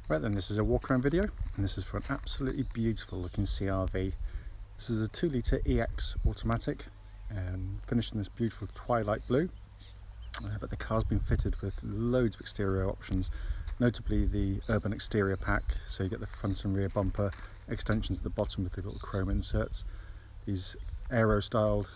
Right then, this is a walk around video, and this is for an absolutely beautiful looking CR-V. This is a 2 litre EX automatic, finished in this beautiful twilight blue, but the car's been fitted with loads of exterior options, notably the urban exterior pack, so you get the front and rear bumper, extensions at the bottom with the little chrome inserts, these aero styled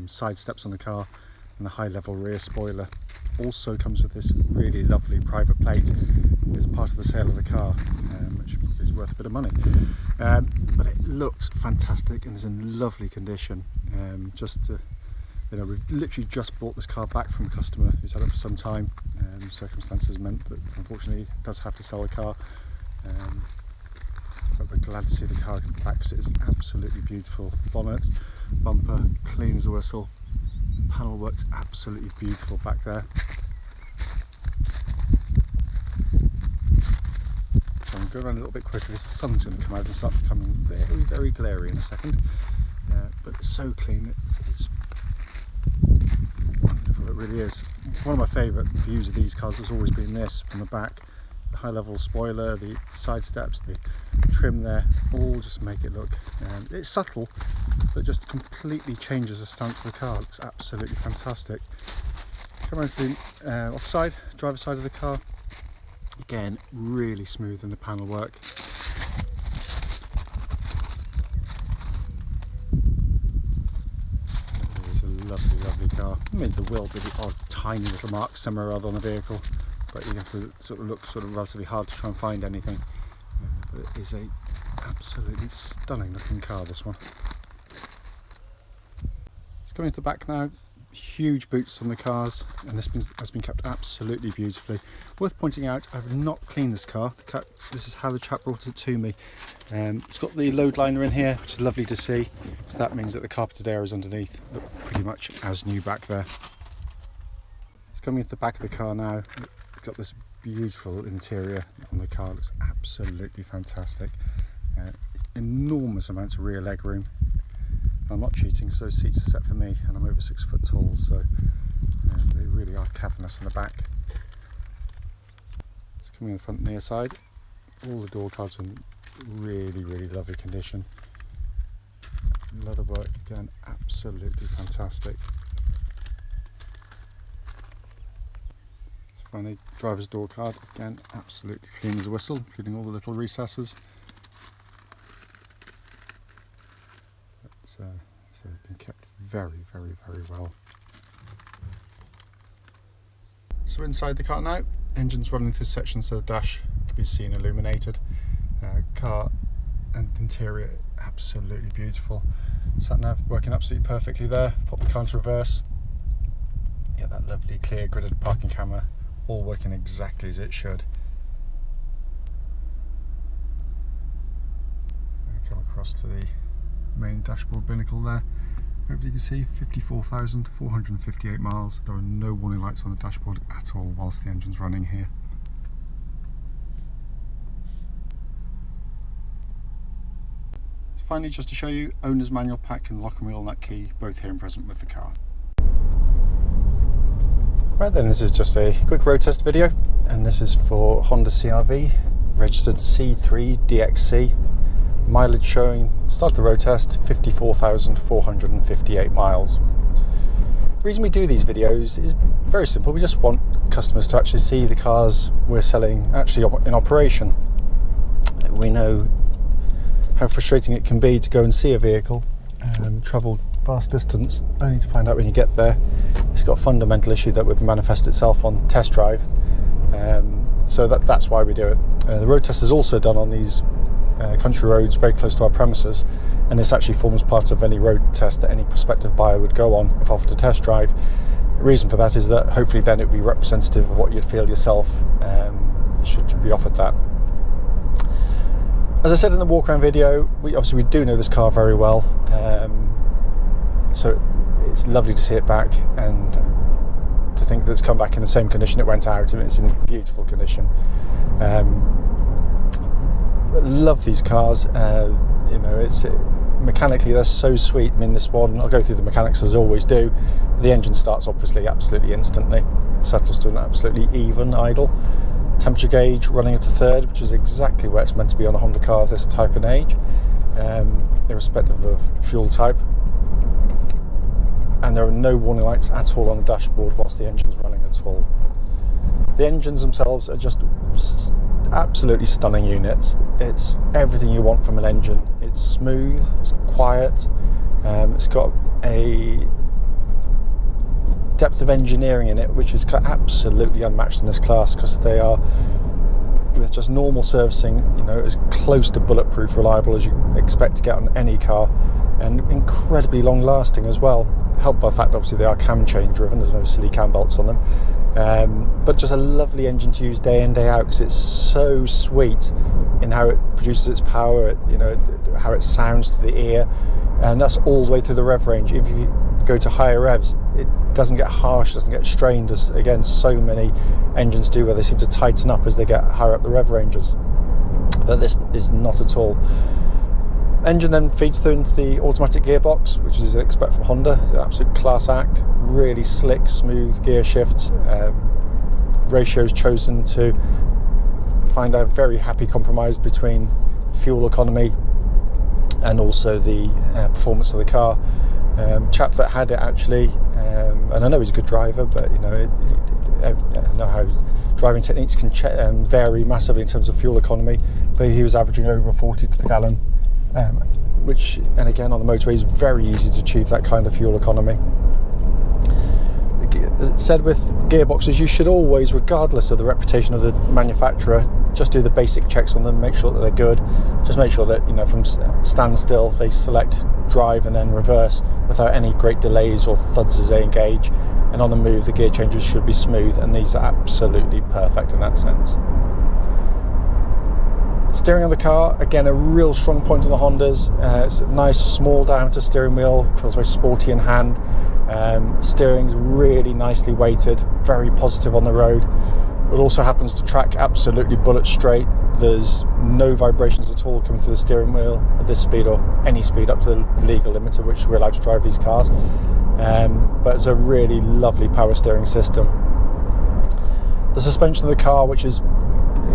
side steps on the car, and the high level rear spoiler. Also comes with this really lovely private plate as part of the sale of the car, which is worth a bit of money, but it looks fantastic and is in lovely condition. We've literally just bought this car back from a customer who's had it for some time. Circumstances meant that unfortunately it does have to sell the car, but we're glad to see the car back because it is absolutely beautiful. Bonnet, bumper, clean as a whistle. Panel works absolutely beautiful back there. So I'm going around a little bit quicker because the sun's going to come out and start becoming very, very glary in a second. But it's so clean, it's wonderful, it really is. One of my favourite views of these cars has always been this from the back. The high level spoiler, the side steps, the trim there, all just make it look, it's subtle, but just completely changes the stance of the car. It looks absolutely fantastic. Come around to the offside, driver's side of the car. Again, really smooth in the panel work. It is a lovely, lovely car. I mean, there will be the odd tiny little mark somewhere or other on the vehicle, but you have to sort of look relatively hard to try and find anything. But it is a absolutely stunning looking car, this one. It's coming to the back now. Huge boots on the cars, and this has been kept absolutely beautifully. Worth pointing out, I have not cleaned this car. This is how the chap brought it to me. It's got the load liner in here, which is lovely to see. So that means that the carpeted area is underneath. Look pretty much as new back there. It's coming into the back of the car now. It's got this beautiful interior on the car. It looks absolutely fantastic. Enormous amounts of rear leg room. I'm not cheating because those seats are set for me and I'm over 6 foot tall, so they really are cavernous in the back. It's coming in the front and near side. All the door cards are in really, really lovely condition. Leather work again, absolutely fantastic. So finally, driver's door card, again absolutely clean as a whistle, including all the little recesses. So it's been kept very, very, very well. So inside the car now, engine's running through sections so the dash can be seen illuminated. Car and interior absolutely beautiful. Sat nav working absolutely perfectly there. Pop the car into reverse. Get that lovely clear gridded parking camera, all working exactly as it should. Come across to the main dashboard binnacle there. Hopefully you can see 54,458 miles. There are no warning lights on the dashboard at all whilst the engine's running here. So finally, just to show you, owner's manual pack and lock and wheel nut key, both here and present with the car. Right then, this is just a quick road test video, and this is for Honda CR-V, registered C3DXC. Mileage showing, start the road test, 54,458 miles. The reason we do these videos is very simple. We just want customers to actually see the cars we're selling actually in operation. We know how frustrating it can be to go and see a vehicle and travel vast distance only to find out when you get there it's got a fundamental issue that would manifest itself on test drive. So that's why we do it. The road test is also done on these country roads very close to our premises, and this actually forms part of any road test that any prospective buyer would go on if offered a test drive. The reason for that is that hopefully then it would be representative of what you'd feel yourself should you be offered that. As I said in the walk around video, we do know this car very well, so it's lovely to see it back and to think that it's come back in the same condition it went out. I mean, it's in beautiful condition. Love these cars. It's mechanically they're so sweet. I mean, this one, I'll go through the mechanics as I always do. The engine starts obviously absolutely instantly, settles to an absolutely even idle. temperature gauge running at a third, which is exactly where it's meant to be on a Honda car of this type and age, irrespective of fuel type. And there are no warning lights at all on the dashboard whilst the engine's running at all. The engines themselves are just absolutely stunning units. It's everything you want from an engine. It's smooth, it's quiet, it's got a depth of engineering in it which is absolutely unmatched in this class, because they are, with just normal servicing, as close to bulletproof reliable as you expect to get on any car, and incredibly long lasting as well, helped by the fact obviously they are cam chain driven, there's no silly cam belts on them, but just a lovely engine to use day in day out, because it's so sweet in how it produces its power, how it sounds to the ear, and that's all the way through the rev range. If you go to higher revs, it doesn't get harsh, doesn't get strained, as again so many engines do, where they seem to tighten up as they get higher up the rev ranges, but this is not at all. Engine then feeds through into the automatic gearbox, which is expect from Honda. It's an absolute class act, really slick, smooth gear shifts, ratios chosen to find a very happy compromise between fuel economy and also the performance of the car. Chap that had it actually, and I know he's a good driver, but I know how driving techniques can vary massively in terms of fuel economy, but he was averaging over 40 to the gallon, which, and again on the motorway, is very easy to achieve that kind of fuel economy. As it said with gearboxes, you should always, regardless of the reputation of the manufacturer, just do the basic checks on them, make sure that they're good. Just make sure that from standstill they select drive and then reverse without any great delays or thuds as they engage, and on the move the gear changes should be smooth, and these are absolutely perfect in that sense. Steering of the car, again, a real strong point on the Hondas. It's a nice small diameter steering wheel, feels very sporty in hand. Steering's really nicely weighted, very positive on the road. It also happens to track absolutely bullet straight. There's no vibrations at all coming through the steering wheel at this speed, or any speed up to the legal limit at which we're allowed to drive these cars. But it's a really lovely power steering system. The suspension of the car, which is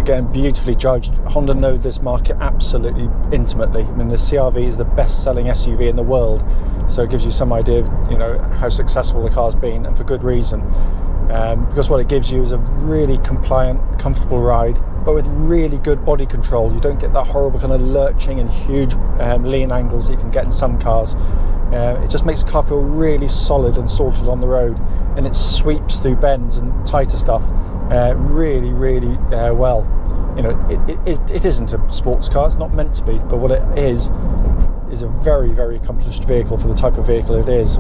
again beautifully judged. Honda know this market absolutely intimately. I mean, the CR-V is the best-selling SUV in the world, so it gives you some idea of how successful the car's been, and for good reason. Because what it gives you is a really compliant, comfortable ride, but with really good body control. You don't get that horrible kind of lurching and huge lean angles that you can get in some cars. It just makes the car feel really solid and sorted on the road, and it sweeps through bends and tighter stuff really well. It isn't a sports car, it's not meant to be, but what it is a very accomplished vehicle for the type of vehicle it is.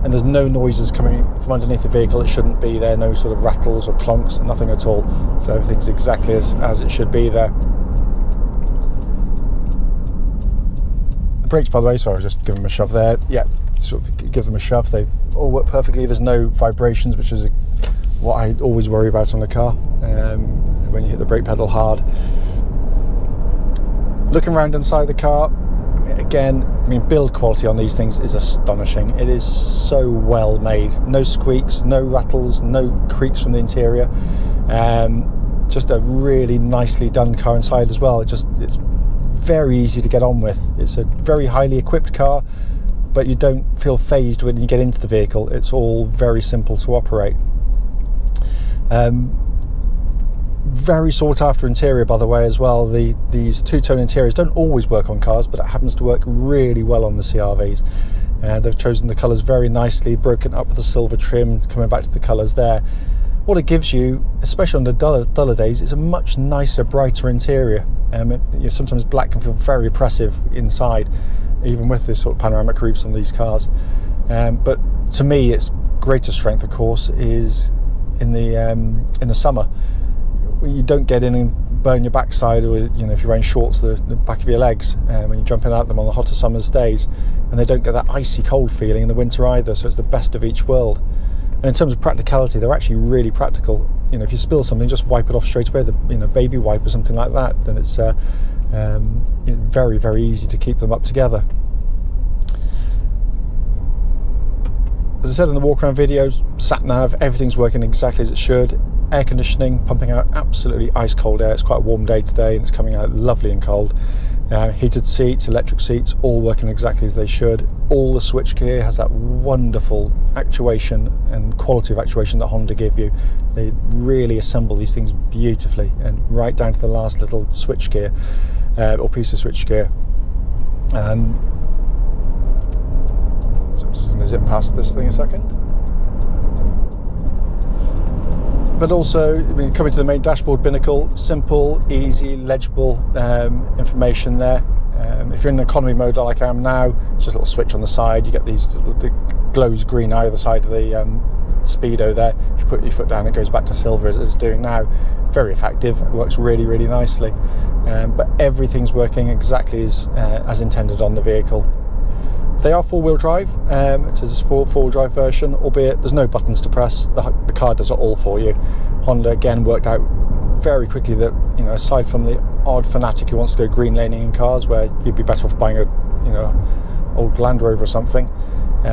And there's no noises coming from underneath the vehicle that shouldn't be there, no sort of rattles or clunks, nothing at all. So everything's exactly as it should be there. The brakes, by the way, sorry, just give them a shove there. Yeah, sort of give them a shove. They all work perfectly. There's no vibrations, which is what I always worry about on the car when you hit the brake pedal hard. Looking around inside the car, again, I mean, build quality on these things is astonishing. It is so well made. No squeaks, no rattles, no creaks from the interior. Just a really nicely done car inside as well. It's very easy to get on with. It's a very highly equipped car, but you don't feel phased when you get into the vehicle. It's all very simple to operate. Very sought after interior, by the way, as well. These two-tone interiors don't always work on cars, but it happens to work really well on the CR-Vs. They've chosen the colours very nicely, broken up with the silver trim, coming back to the colours there. What it gives you, especially on the duller days, is a much nicer, brighter interior. Sometimes black can feel very oppressive inside, even with this sort of panoramic roofs on these cars. But to me, its greatest strength, of course, is in the summer. You don't get in and burn your backside, or if you're wearing shorts, the back of your legs when you're jumping out them on the hotter summer's days, and they don't get that icy cold feeling in the winter either. So it's the best of each world. And in terms of practicality, they're actually really practical. If you spill something, just wipe it off straight away, the baby wipe or something like that, and it's very easy to keep them up together. As I said in the walk around videos, sat nav, everything's working exactly as it should. air conditioning pumping out absolutely ice cold air. It's quite a warm day today and it's coming out lovely and cold. Heated seats, electric seats, all working exactly as they should. All the switchgear has that wonderful actuation and quality of actuation that Honda give you. They really assemble these things beautifully, and right down to the last little switchgear or piece of switchgear. So I'm just going to zip past this thing a second. But also, coming to the main dashboard binnacle, simple, easy, legible information there. If you're in economy mode like I am now, it's just a little switch on the side. You get these, it glows green either side of the speedo there. If you put your foot down, it goes back to silver as it's doing now. Very effective, it works really, really nicely. But everything's working exactly as intended on the vehicle. They are four-wheel drive. It is a four-wheel drive version, albeit there's no buttons to press. The car does it all for you. Honda again worked out very quickly that, you know, aside from the odd fanatic who wants to go green laning in cars, where you'd be better off buying a, you know, old Land Rover or something.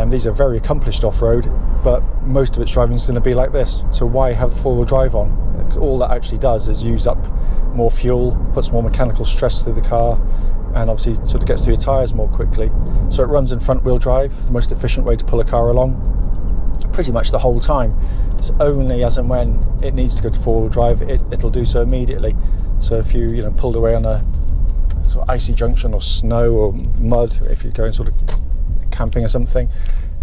These are very accomplished off-road, but most of its driving is going to be like this. So why have the four-wheel drive on? All that actually does is use up more fuel, puts more mechanical stress through the car, and obviously sort of gets through your tyres more quickly. So it runs in front wheel drive, the most efficient way to pull a car along, pretty much the whole time. It's only as and when it needs to go to four wheel drive, it'll do so immediately. So if you pulled away on a sort of icy junction or snow or mud, if you're going sort of camping or something,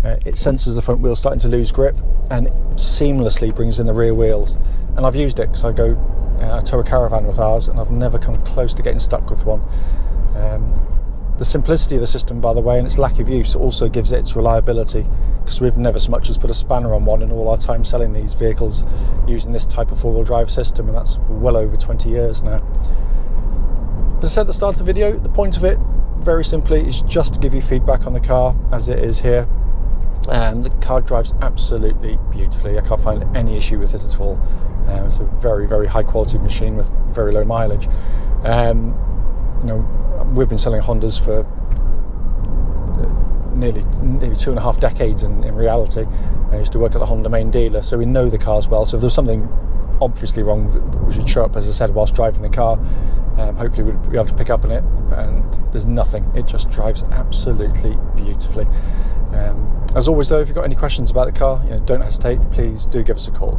it senses the front wheel starting to lose grip and seamlessly brings in the rear wheels. And I've used it because I tow a caravan with ours, and I've never come close to getting stuck with one. The simplicity of the system, by the way, and its lack of use also gives it its reliability, because we've never so much as put a spanner on one in all our time selling these vehicles using this type of four-wheel drive system, and that's for well over 20 years now. As I said at the start of the video, the point of it, very simply, is just to give you feedback on the car as it is here. The car drives absolutely beautifully. I can't find any issue with it at all. It's a very, very high quality machine with very low mileage. We've been selling Hondas for nearly 2.5 decades in reality. I used to work at the Honda main dealer, so we know the cars well. So if there's something obviously wrong, we should show up, as I said, whilst driving the car. Hopefully we'll be able to pick up on it, and there's nothing. It just drives absolutely beautifully. As always though, if you've got any questions about the car, don't hesitate, please do give us a call.